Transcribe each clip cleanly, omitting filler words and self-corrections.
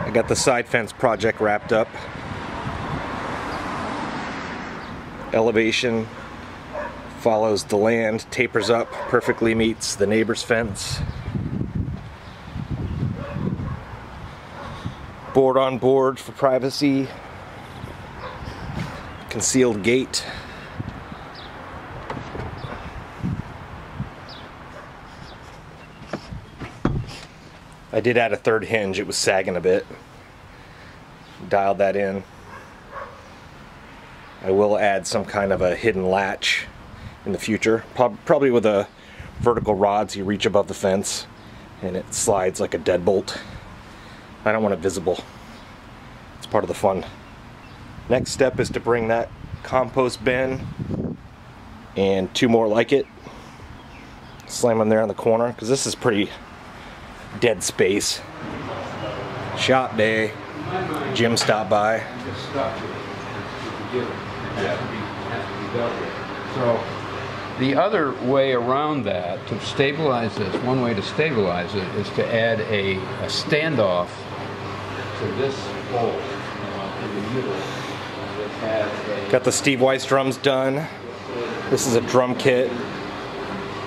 I got the side fence project wrapped up. Elevation follows the land, tapers up, perfectly meets the neighbor's fence. Board on board for privacy. Concealed gate. I did add a third hinge, it was sagging a bit. Dialed that in. I will add some kind of a hidden latch in the future, probably with a vertical rod so you reach above the fence and it slides like a deadbolt. I don't want it visible. It's part of the fun. Next step is to bring that compost bin and 2 more like it. Slam them there in the corner because this is pretty dead space. Shop day. Jim stopped by. So the other way around that, to stabilize this, one way to stabilize it is to add a standoff to this hole in the middle. Got the Steve Weiss drums done. This is a drum kit.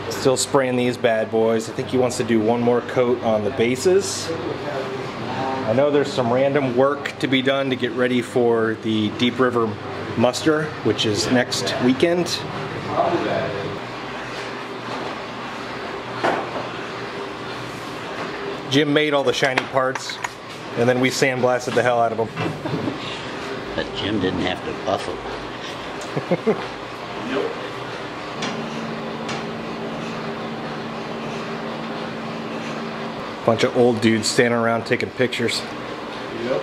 Still spraying these bad boys. I think he wants to do one more coat on the bases. I know there's some random work to be done to get ready for the Deep River muster, which is next weekend. Jim made all the shiny parts, and then we sandblasted the hell out of them. But Jim didn't have to buff them. Nope. Bunch of old dudes standing around taking pictures. Yep.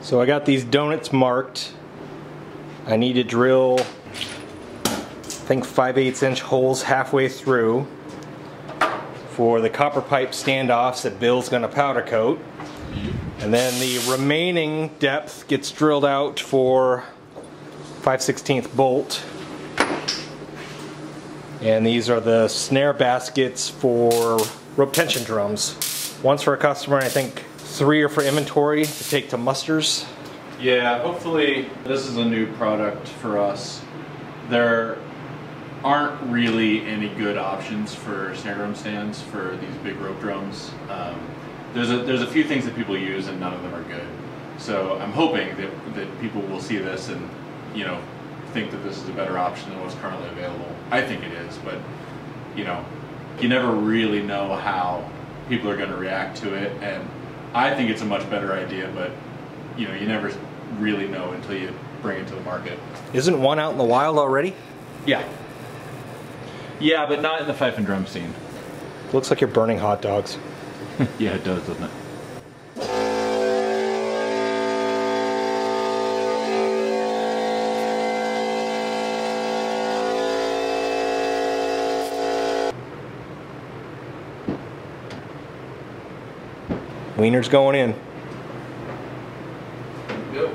So I got these donuts marked. I need to drill, I think 5/8 inch holes halfway through for the copper pipe standoffs that Bill's gonna powder coat. And then the remaining depth gets drilled out for 5/16 bolt. And these are the snare baskets for rope tension drums. One's for a customer, I think 3 are for inventory to take to musters. Yeah, hopefully this is a new product for us. There aren't really any good options for snare drum stands for these big rope drums. There's a few things that people use and none of them are good. So I'm hoping that people will see this and, you know, think that this is a better option than what's currently available. I think it is, but you know, you never really know how people are going to react to it, and I think it's a much better idea, but you know, you never really know until you bring it to the market. Isn't one out in the wild already? Yeah. Yeah, but not in the fife and drum scene. Looks like you're burning hot dogs. Yeah, it does, doesn't it? Wieners going in. Go.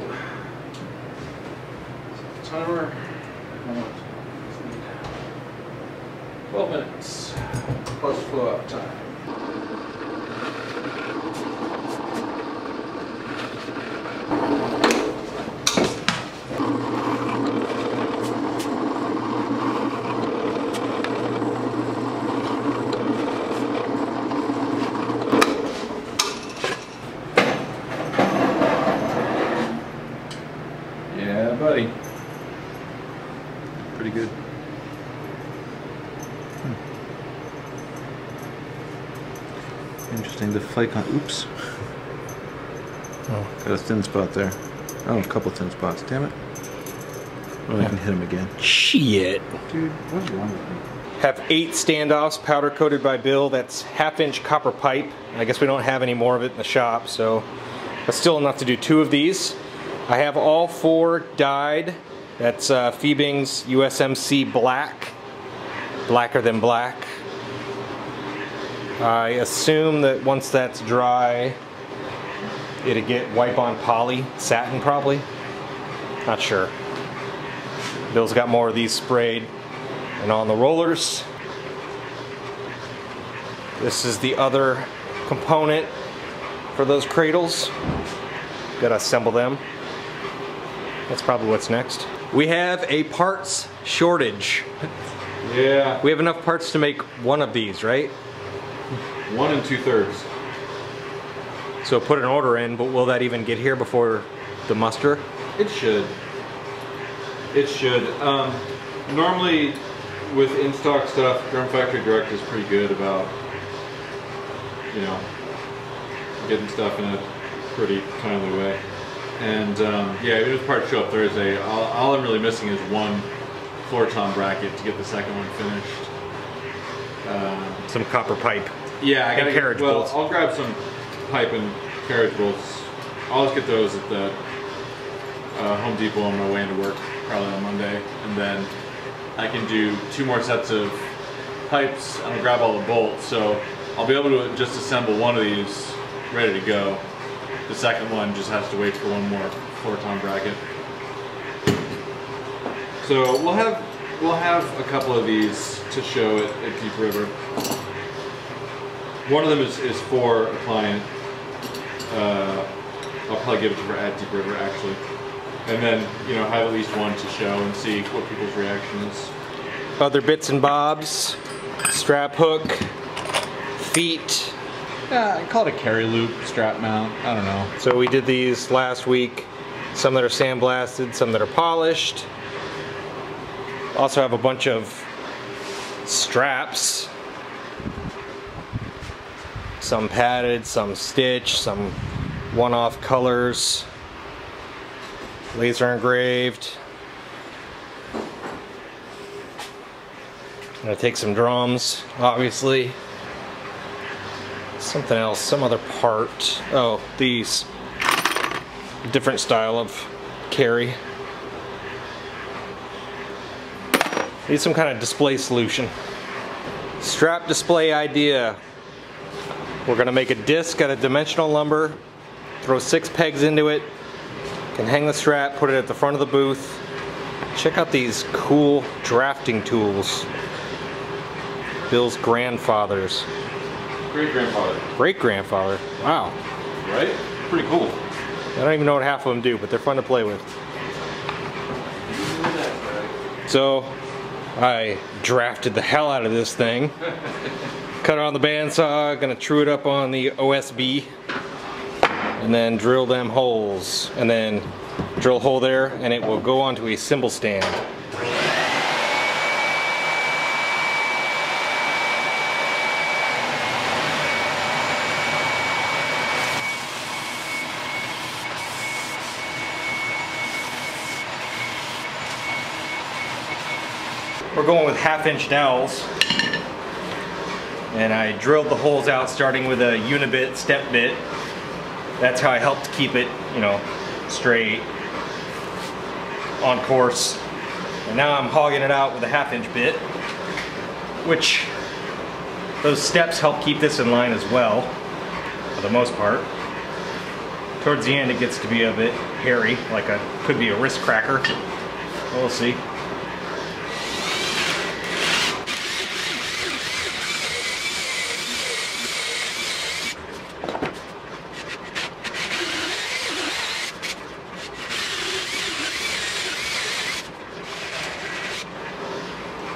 Timer. 12 minutes. Plus flow out time. Yeah, buddy. Pretty good. Interesting, the flake on, oops. Oh, got a thin spot there. Oh, a couple thin spots, damn it. Oh, I can hit him again. Shit. Dude, what's wrong with me? Have 8 standoffs powder coated by Bill. That's 1/2-inch copper pipe. I guess we don't have any more of it in the shop, so that's still enough to do 2 of these. I have all 4 dyed. That's Phoebing's USMC black. Blacker than black. I assume that once that's dry, it'll get wipe-on poly, satin probably. Not sure. Bill's got more of these sprayed and on the rollers. This is the other component for those cradles. Gotta assemble them. That's probably what's next. We have a parts shortage. Yeah. We have enough parts to make one of these, right? 1 2/3. So put an order in, but will that even get here before the muster? It should. It should. Normally, with in-stock stuff, Drum Factory Direct is pretty good about, you know, getting stuff in a pretty timely way. And yeah, even if parts show up Thursday, all I'm really missing is 1 floor tom bracket to get the second one finished. Some copper pipe. Yeah, I And gotta carriage well, bolts. I'll grab some pipe and carriage bolts. I'll just get those at the Home Depot on my way into work, probably on Monday, and then I can do 2 more sets of pipes. I'm gonna grab all the bolts, so I'll be able to just assemble one of these ready to go. The second one just has to wait for 1 more floor tom bracket. So we'll have a couple of these to show at Deep River. One of them is for a client. I'll probably give it to her at Deep River actually. And then, you know, have at least one to show and see what people's reaction is. Other bits and bobs, strap hook, feet. I call it a carry loop strap mount. I don't know. So we did these last week. Some that are sandblasted, some that are polished. Also have a bunch of straps. Some padded, some stitched, some one-off colors. Laser engraved. I'm gonna take some drums, obviously. Something else, some other part. Oh, these. Different style of carry. Need some kind of display solution. Strap display idea. We're gonna make a disc out of dimensional lumber, throw 6 pegs into it, can hang the strap, put it at the front of the booth. Check out these cool drafting tools. Bill's grandfather's. Great-grandfather. Great-grandfather. Wow. Right? Pretty cool. I don't even know what half of them do, but they're fun to play with. So, I drafted the hell out of this thing. Cut it on the bandsaw, gonna true it up on the OSB, and then drill them holes, and then drill a hole there, and it will go onto a cymbal stand. we're going with 1/2-inch dowels. And I drilled the holes out starting with a unibit step bit. That's how I helped keep it, you know, straight, on course. And now I'm hogging it out with a 1/2-inch bit, which those steps help keep this in line as well, for the most part. Towards the end it gets to be a bit hairy, like could be a wrist cracker. We'll see.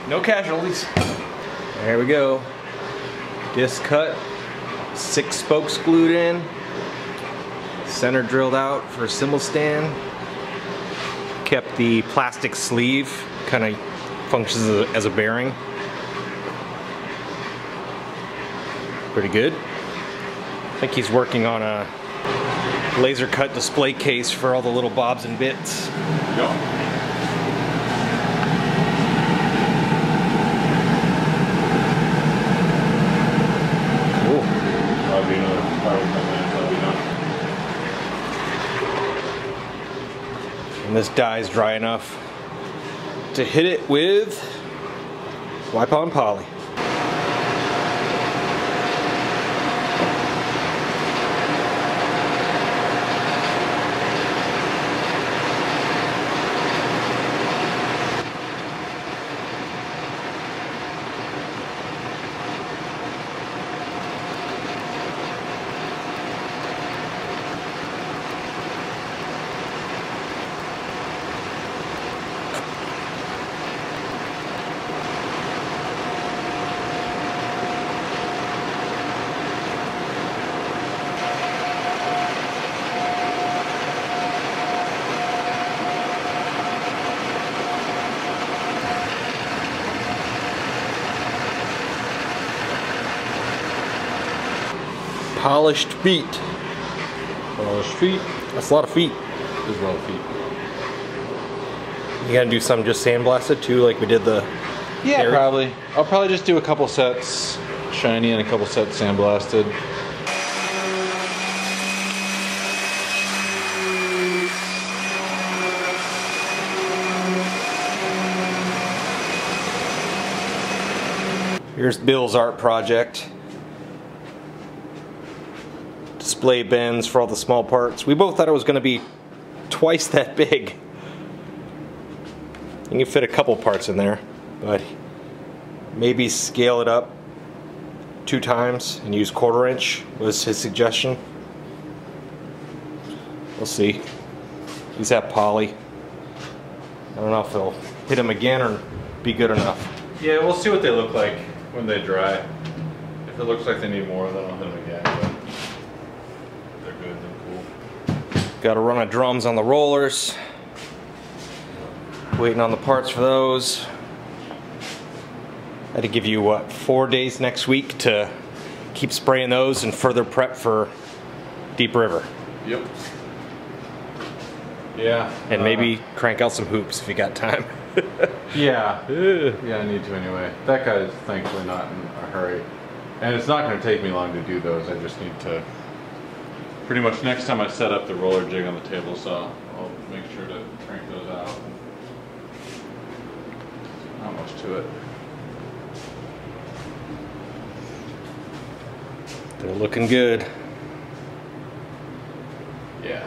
No casualties. There we go. Disc cut, 6 spokes glued in, center drilled out for a cymbal stand. Kept the plastic sleeve, kind of functions as a bearing. Pretty good. I think he's working on a laser cut display case for all the little bobs and bits. Yeah. And this die is dry enough to hit it with wipe-on poly. Polished feet. Polished feet. That's a lot of feet. There's a lot of feet. You gotta do some just sandblasted too, like we did the... Yeah, area? probably. I'll probably just do a couple sets shiny and a couple sets sandblasted. Here's Bill's art project. Display bends for all the small parts. We both thought it was going to be twice that big. You can fit a couple parts in there, but maybe scale it up 2 times and use 1/4 inch was his suggestion. We'll see. These have poly. I don't know if they'll hit him again or be good enough. Yeah, we'll see what they look like when they dry. If it looks like they need more, then I'll hit them again. But they're good, they're cool. Got a run of drums on the rollers. Waiting on the parts for those. I had to give you, what, 4 days next week to keep spraying those and further prep for Deep River. Yep. Yeah. And maybe crank out some hoops if you got time. Yeah. Yeah, I need to anyway. That guy's thankfully not in a hurry. And it's not going to take me long to do those. I just need to... Pretty much next time I set up the roller jig on the table saw, I'll make sure to crank those out. Not much to it. They're looking good. Yeah.